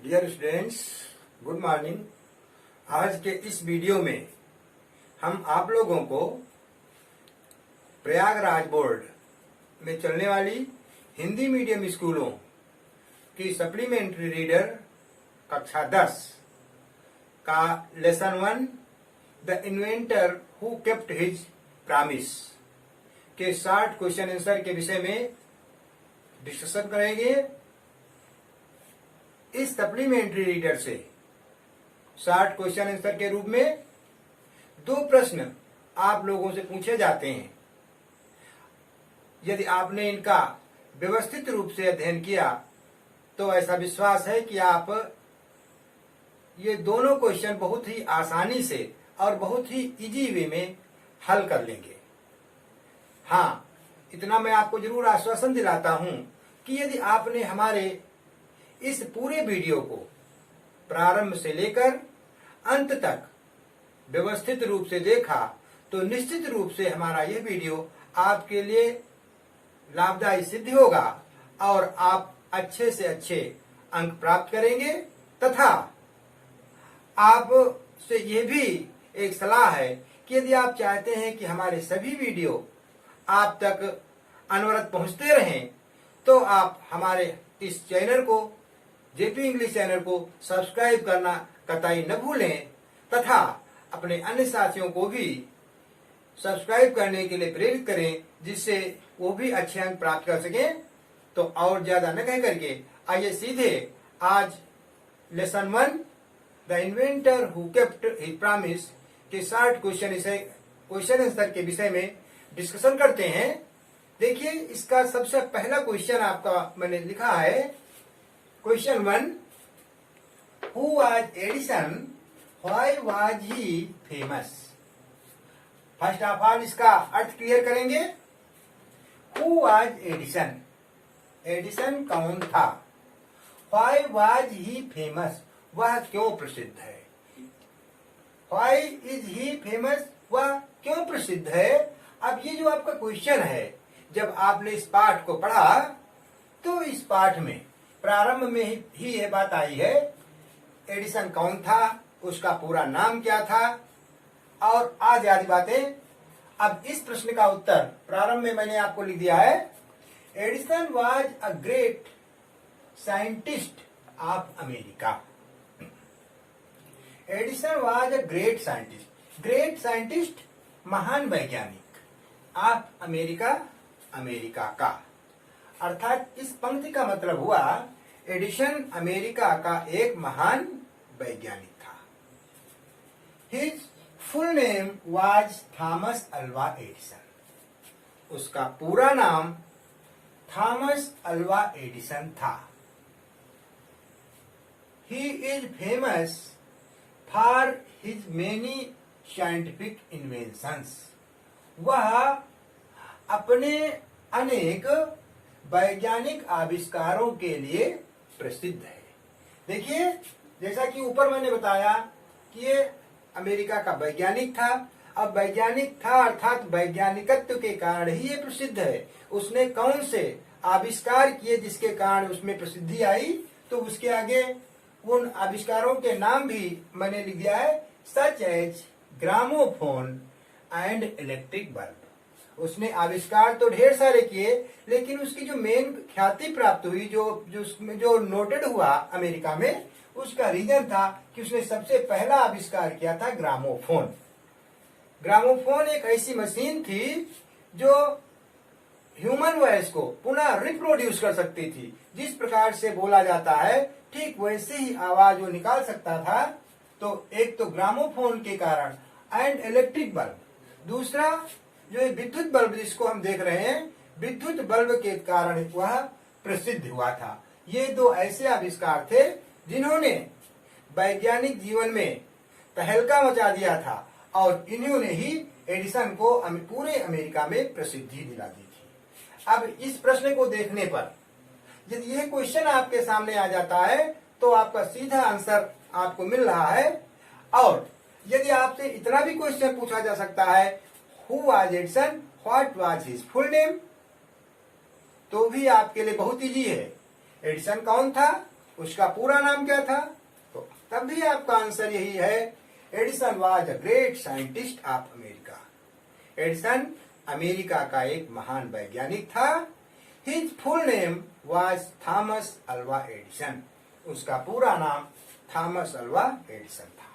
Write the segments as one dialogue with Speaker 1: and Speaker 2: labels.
Speaker 1: Dear students, good morning. आज के इस वीडियो में हम आप लोगों को प्रयागराज बोर्ड में चलने वाली हिंदी मीडियम स्कूलों की सप्लीमेंट्री रीडर कक्षा 10 का lesson 1 the inventor who kept his promise के 60 क्वेश्चन आंसर के विषय में डिस्कशन करेंगे। इस सप्लीमेंट्री रीडर से 60 क्वेश्चन आंसर के रूप में 2 प्रश्न आप लोगों से पूछे जाते हैं। यदि आपने इनका व्यवस्थित रूप से अध्ययन किया तो ऐसा विश्वास है कि आप ये दोनों क्वेश्चन बहुत ही आसानी से और बहुत ही इजी वे में हल कर लेंगे। हाँ, इतना मैं आपको जरूर आश्वासन दिलाता हूं कि यदि आपने हमारे इस पूरे वीडियो को प्रारंभ से लेकर अंत तक व्यवस्थित रूप से देखा तो निश्चित रूप से हमारा यह वीडियो आपके लिए लाभदायी सिद्ध होगा और आप अच्छे से अच्छे अंक प्राप्त करेंगे। तथा आप से यह भी एक सलाह है कि यदि आप चाहते हैं कि हमारे सभी वीडियो आप तक अनवरत पहुंचते रहें तो आप हमारे इस चैनल को, जेपी इंग्लिश चैनल को सब्सक्राइब करना कतई न भूलें तथा अपने अन्य साथियों को भी सब्सक्राइब करने के लिए प्रेरित करें, जिससे वो भी अच्छे अंक प्राप्त कर सकें। तो और ज्यादा न कह करके आइए सीधे आज lesson 1 the inventor who kept his promise के 60 क्वेश्चन आंसर के विषय में डिस्कशन करते हैं। देखिए, इसका सबसे पहला क्वेश्चन आपका मैंने लिखा है। Question 1, who was Edison, why was he famous. First of all इसका अर्थ क्लियर करेंगे। हु वाज एडिसन, एडिसन कौन था। व्हाई वाज ही फेमस, वह क्यों प्रसिद्ध है। व्हाई इज ही फेमस, वह क्यों प्रसिद्ध है। अब ये जो आपका क्वेश्चन है, जब आपने इस पाठ को पढ़ा तो इस पाठ में प्रारंभ में ही यह बात आई है, एडिसन कौन था, उसका पूरा नाम क्या था और आदि आदि बातें। अब इस प्रश्न का उत्तर प्रारंभ में मैंने आपको लिख दिया है। Edison was a great scientist of America. Edison was a great scientist, great scientist महान वैज्ञानिक ऑफ अमेरिका, अमेरिका का। अर्थात इस पंक्ति का मतलब हुआ एडिसन अमेरिका का एक महान वैज्ञानिक था। His full name was Thomas Alva Edison, उसका पूरा नाम थॉमस अल्वा एडिसन था। He is famous for his many scientific inventions, वह अपने अनेक वैज्ञानिक आविष्कारों के लिए प्रसिद्ध है। देखिए, जैसा कि ऊपर मैंने बताया कि ये अमेरिका का वैज्ञानिक था। अब वैज्ञानिक था अर्थात वैज्ञानिकत्व के कारण ही ये प्रसिद्ध है। उसने कौन से आविष्कार किए जिसके कारण उसमें प्रसिद्धि आई, तो उसके आगे उन आविष्कारों के नाम भी मैंने लिख दिया है, such as gramophone and electric bulb. उसने आविष्कार तो ढेर सारे किए, लेकिन उसकी जो मेन ख्याति प्राप्त हुई, जो नोटेड हुआ अमेरिका में, उसका रीजन था कि उसने सबसे पहला आविष्कार किया था ग्रामोफोन। ग्रामोफोन एक ऐसी मशीन थी जो ह्यूमन वॉइस को पुनः रिप्रोड्यूस कर सकती थी। जिस प्रकार से बोला जाता है ठीक वैसे ही आवाज वो निकाल सकता था। तो एक तो ग्रामोफोन के कारण एंड इलेक्ट्रिक बल्ब, दूसरा जो विद्युत बल्ब जिसको हम देख रहे हैं, विद्युत बल्ब के कारण वह प्रसिद्ध हुआ था। ये 2 ऐसे आविष्कार थे जिन्होंने वैज्ञानिक जीवन में तहलका मचा दिया था और इन्होंने ही एडिसन को पूरे अमेरिका में प्रसिद्धि दिला दी थी। अब इस प्रश्न को देखने पर यदि यह क्वेश्चन आपके सामने आ जाता है तो आपका सीधा आंसर आपको मिल रहा है। और यदि आपसे इतना भी क्वेश्चन पूछा जा सकता है, who was Edison, what was his full name, तो भी आपके लिए बहुत इजी है। एडिसन कौन था, उसका पूरा नाम क्या था? तो तब भी आपका आंसर यही है, Edison was a great scientist of America. Edison America का एक महान वैज्ञानिक था। His full name was Thomas Alva Edison. उसका पूरा नाम थॉमस अल्वा एडिसन था।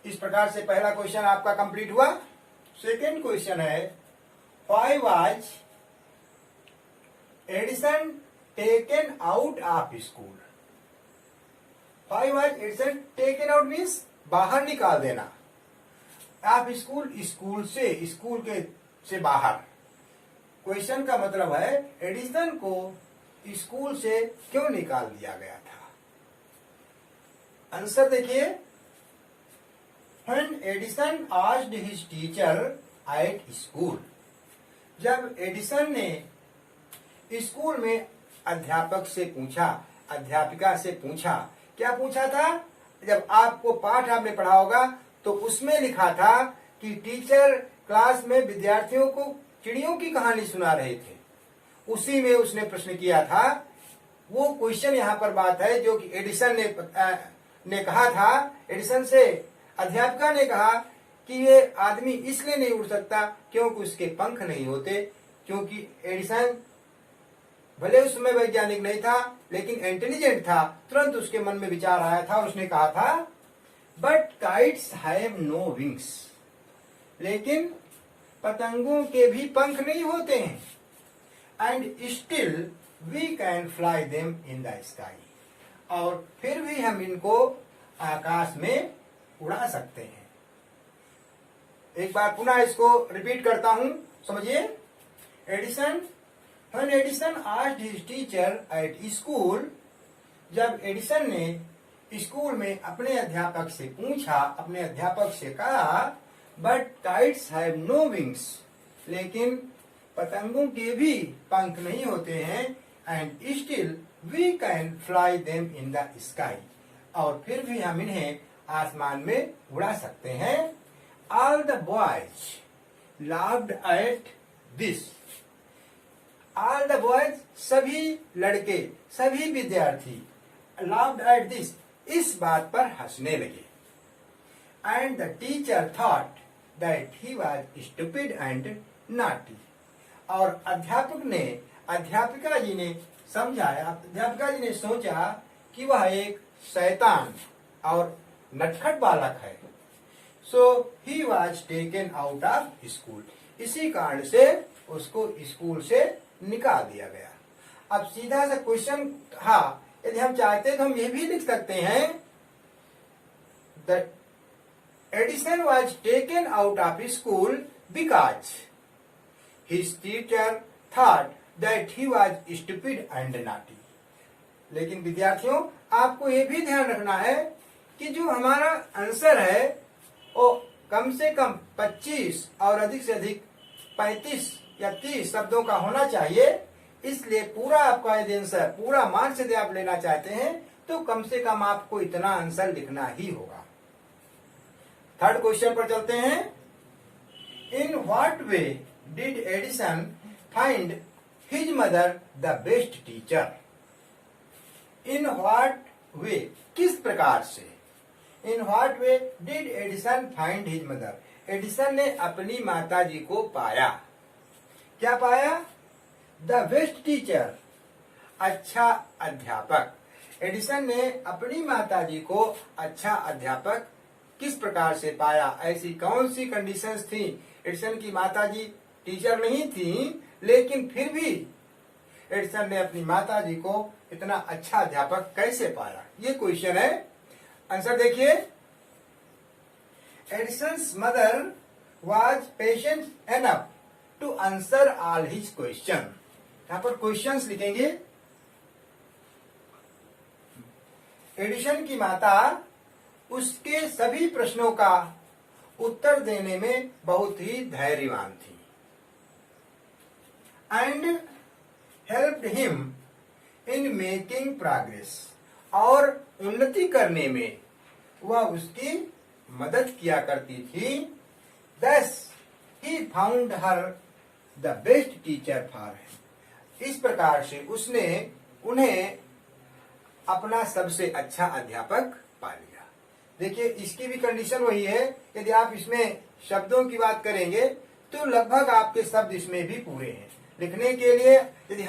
Speaker 1: इस प्रकार से पहला क्वेश्चन आपका कंप्लीट हुआ। सेकेंड क्वेश्चन है, why was Edison taken out of school? Why was Edison taken out means बाहर निकाल देना, ऑफ स्कूल स्कूल से बाहर। क्वेश्चन का मतलब है एडिसन को स्कूल से क्यों निकाल दिया गया था? आंसर देखिए, When Edison asked his teacher at school, जब एडिसन ने स्कूल में अध्यापक से पूछा, अध्यापिका से पूछा, क्या पूछा था? जब आपको पाठ आपने पढ़ा होगा तो उसमें लिखा था कि टीचर क्लास में विद्यार्थियों को चिड़ियों की कहानी सुना रहे थे। उसी में उसने प्रश्न किया था। वो क्वेश्चन यहाँ पर बात है जो कि एडिसन ने कहा था। एडिसन से अध्यापिका ने कहा कि ये आदमी इसलिए नहीं उड़ सकता क्योंकि उसके पंख नहीं होते। क्योंकि एडिसन भले उस समय वैज्ञानिक नहीं था लेकिन इंटेलिजेंट था। तुरंत उसके मन में विचार आया था और उसने कहा था, but kites have no wings, लेकिन पतंगों के भी पंख नहीं होते हैं। And still we can fly them in the sky, और फिर भी हम इनको आकाश में उड़ा सकते हैं। एक बार पुनः इसको रिपीट करता हूं, समझिए। When Edison asked his teacher at school, जब एडिसन ने स्कूल में अपने अध्यापक से पूछा, अपने अध्यापक से कहा, but kites have no wings, लेकिन पतंगों के भी पंख नहीं होते हैं। And still we can fly them in the sky, और फिर भी हम इन्हें आसमान में उड़ा सकते हैं। All the boys laughed at this. All the boys, सभी लड़के, सभी विद्यार्थी, लाफ्ड एट दिस, इस बात पर हंसने लगे। And the teacher thought that he was stupid and naughty, और अध्यापक ने, अध्यापिका जी ने समझाया, अध्यापिका जी ने सोचा कि वह एक शैतान और नटखट बालक है। So he was taken out of school, इसी कारण से उसको स्कूल से निकाल दिया गया। अब सीधा सा क्वेश्चन था, यदि हम चाहते तो हम ये भी लिख सकते हैं, the Edison was taken out of school because his teacher thought that he was stupid and naughty. लेकिन विद्यार्थियों, आपको ये भी ध्यान रखना है कि जो हमारा आंसर है वो कम से कम 25 और अधिक से अधिक 35 या 30 शब्दों का होना चाहिए। इसलिए पूरा आपका यदि आंसर, पूरा मार्क्स यदि आप लेना चाहते हैं तो कम से कम आपको इतना आंसर लिखना ही होगा। थर्ड क्वेश्चन पर चलते हैं। In what way did Edison find his mother the best teacher? In what way, किस प्रकार से, in what way did Edison find his mother? Edison ने अपनी माता जी को पाया। क्या पाया? द बेस्ट टीचर, अच्छा अध्यापक। एडिसन ने अपनी माता जी को अच्छा अध्यापक किस प्रकार से पाया? ऐसी कौन सी कंडीशंस थी? एडिसन की माता जी टीचर नहीं थी, लेकिन फिर भी एडिसन ने अपनी माता जी को इतना अच्छा अध्यापक कैसे पाया? ये क्वेश्चन है। आंसर देखिए, Edison's mother was patient enough to answer all his question. यहां पर क्वेश्चंस लिखेंगे। एडिसन की माता उसके सभी प्रश्नों का उत्तर देने में बहुत ही धैर्यवान थी। And helped him in making progress, और उन्नति करने में वह उसकी मदद किया करती थी। Thus he found her the best teacher for him। इस प्रकार से उसने उन्हें अपना सबसे अच्छा अध्यापक पा लिया। देखिए इसकी भी कंडीशन वही है, यदि आप इसमें शब्दों की बात करेंगे तो लगभग आपके शब्द इसमें भी पूरे हैं। लिखने के लिए यदि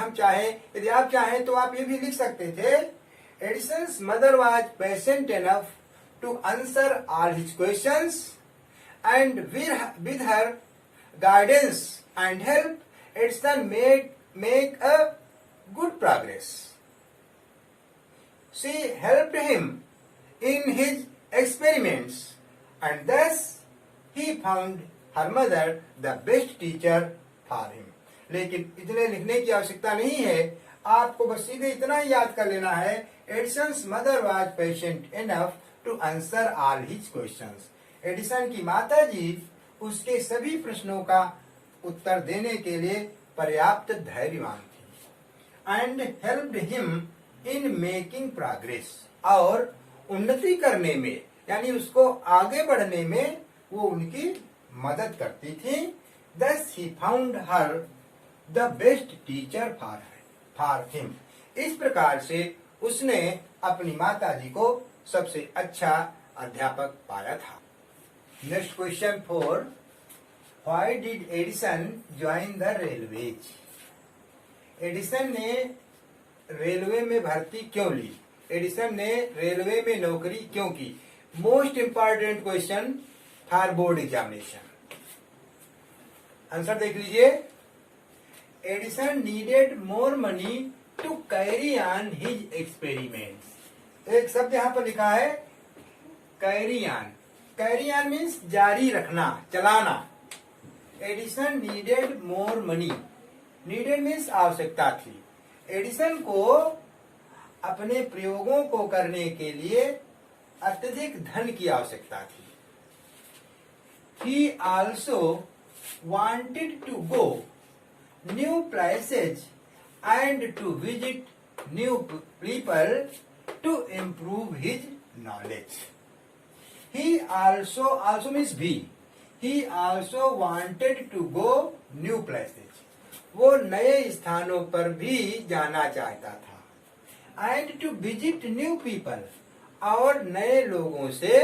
Speaker 1: आप चाहें तो आप ये भी लिख सकते थे, Edison's mother was patient enough to answer all his questions and with her guidance and help, Edison make a good progress. She helped him in his experiments, and thus he found her mother the best teacher for him. लेकिन इतने लिखने की आवश्यकता नहीं है, आपको बस सीधे इतना ही याद कर लेना है, Edison's mother was patient enough to answer all his questions. Edison की माता जी उसके सभी प्रश्नों का उत्तर देने के लिए पर्याप्त धैर्यवान थी। And helped him in making progress, और उन्नति करने में यानी उसको आगे बढ़ने में वो उनकी मदद करती थी। दस he found her the best teacher for him, इस प्रकार से उसने अपनी माता जी को सबसे अच्छा अध्यापक पाया था। Next question 4, why did Edison join the railways? Edison ने रेलवे में भर्ती क्यों ली? एडिसन ने रेलवे में नौकरी क्यों की? Most important question for board examination. Answer देख लीजिए, Edison needed more money to carry on his experiments. एक शब्द यहां पर लिखा है carry on. Carry on means जारी रखना, चलाना। Edison needed more money, needed means आवश्यकता थी। एडिसन को अपने प्रयोगों को करने के लिए अत्यधिक धन की आवश्यकता थी। He also wanted to go new places and to visit new people to improve his knowledge. He also means be. He also wanted to go new places. वो नए स्थानों पर भी जाना चाहता था। And to visit new people, और नए लोगों से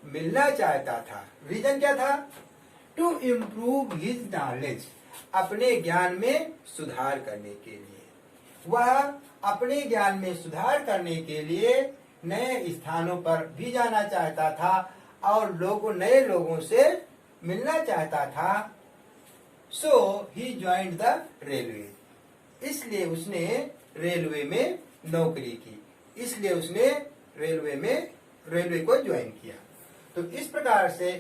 Speaker 1: मिलना चाहता था। रीजन क्या था? टू इम्प्रूव हिज नॉलेज, अपने ज्ञान में सुधार करने के लिए। वह अपने ज्ञान में सुधार करने के लिए नए स्थानों पर भी जाना चाहता था और नए लोगों से मिलना चाहता था। सो ही ज्वाइंड द रेलवे, इसलिए उसने रेलवे में नौकरी की, इसलिए उसने रेलवे को ज्वाइन किया। तो इस प्रकार से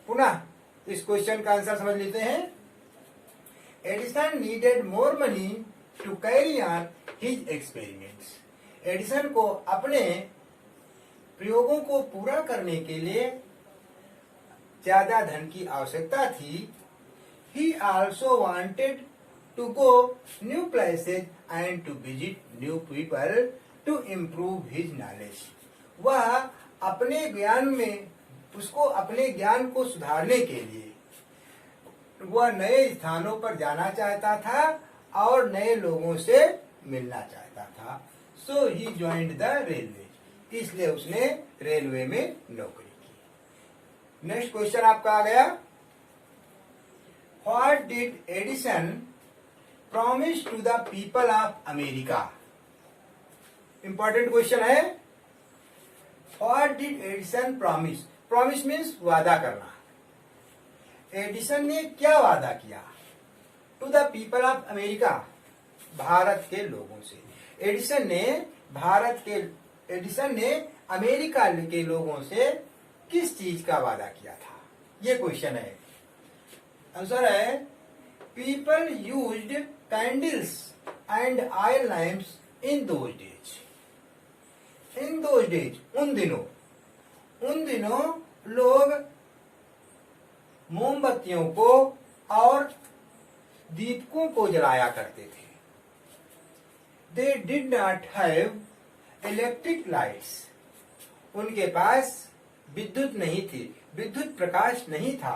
Speaker 1: पुनः इस क्वेश्चन का आंसर समझ लेते हैं। Edison needed more money to carry on his experiments. Edison को अपने प्रयोगों को पूरा करने के लिए ज्यादा धन की आवश्यकता थी। He also wanted to go new places and to visit new people to improve his knowledge. वह अपने ज्ञान को सुधारने के लिए वह नए स्थानों पर जाना चाहता था और नए लोगों से मिलना चाहता था। So he joined the railway, इसलिए उसने रेलवे में नौकरी की। नेक्स्ट क्वेश्चन आपका आ गया, What did Edison promise to the people of America? Important question है। What did Edison promise? Promise means वादा करना। एडिसन ने क्या वादा किया? To the people of America, भारत के लोगों से। एडिसन ने अमेरिका के लोगों से किस चीज का वादा किया था? ये क्वेश्चन है। आंसर है, people used candles and oil lamps in those days. In those days, उन दिनों लोग मोमबत्तियों को और दीपकों को जलाया करते थे। They did not have electric lights, उनके पास विद्युत नहीं थी, विद्युत प्रकाश नहीं था।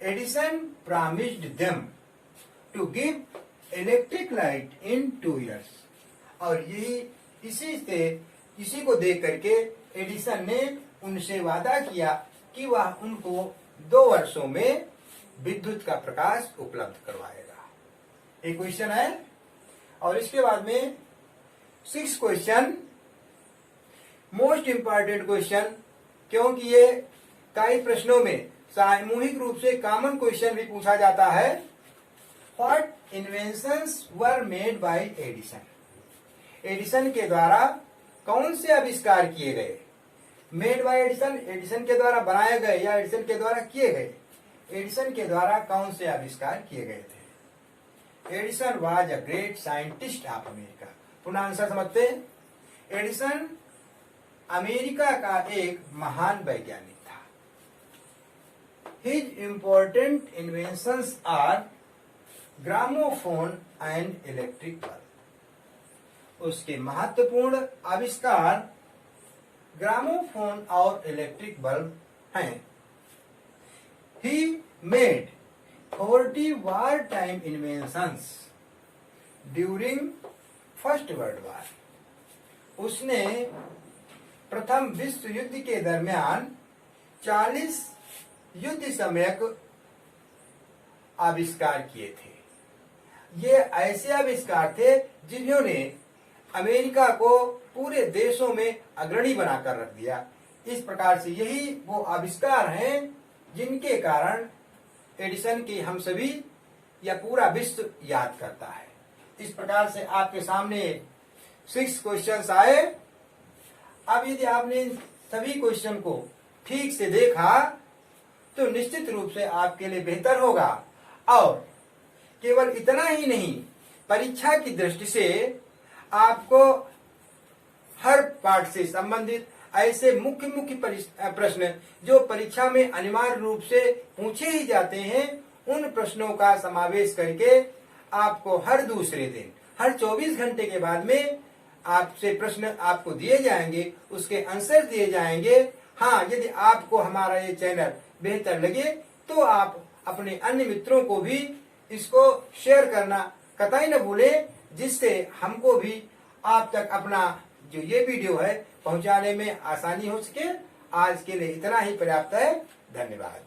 Speaker 1: Edison promised them to give electric light in 2 years, और यही इसी को देख करके एडिसन ने उनसे वादा किया कि वह उनको 2 वर्षों में विद्युत का प्रकाश उपलब्ध करवाएगा। एक क्वेश्चन है। और इसके बाद में 6 क्वेश्चन, मोस्ट इंपॉर्टेंट क्वेश्चन, क्योंकि ये कई प्रश्नों में सामूहिक रूप से कॉमन क्वेश्चन भी पूछा जाता है। What inventions were made by Edison? Edison के द्वारा कौन से आविष्कार किए गए? मेड बाय एडिसन, एडिसन के द्वारा बनाए गए या एडिसन के द्वारा किए गए? एडिसन के द्वारा कौन से आविष्कार किए गए थे? Edison was a great scientist of America. पुनः आंसर समझते हैं। एडिसन अमेरिका का एक महान वैज्ञानिक था। His important inventions are gramophone and electric bulb. उसके महत्वपूर्ण आविष्कार ग्रामोफोन और इलेक्ट्रिक बल्ब हैं। He made 40 wartime inventions during First World War. उसने प्रथम विश्व युद्ध के दरमियान 40 युद्ध समयक आविष्कार किए थे। ये ऐसे आविष्कार थे जिन्होंने अमेरिका को पूरे देशों में अग्रणी बनाकर रख दिया। इस प्रकार से यही वो आविष्कार हैं जिनके कारण एडिसन की हम सभी या पूरा विश्व याद करता है। इस प्रकार से आपके सामने 6 क्वेश्चंस आए। अब यदि आपने इन सभी क्वेश्चन को ठीक से देखा तो निश्चित रूप से आपके लिए बेहतर होगा। और केवल इतना ही नहीं, परीक्षा की दृष्टि से आपको हर पाठ से संबंधित ऐसे मुख्य प्रश्न जो परीक्षा में अनिवार्य रूप से पूछे ही जाते हैं, उन प्रश्नों का समावेश करके आपको हर दूसरे दिन, हर 24 घंटे के बाद में आपसे प्रश्न आपको दिए जाएंगे, उसके आंसर दिए जाएंगे। हाँ, यदि आपको हमारा ये चैनल बेहतर लगे तो आप अपने अन्य मित्रों को भी इसको शेयर करना कतई न भूलें, जिससे हमको भी आप तक अपना जो ये वीडियो है पहुंचाने में आसानी हो सके। आज के लिए इतना ही पर्याप्त है। धन्यवाद।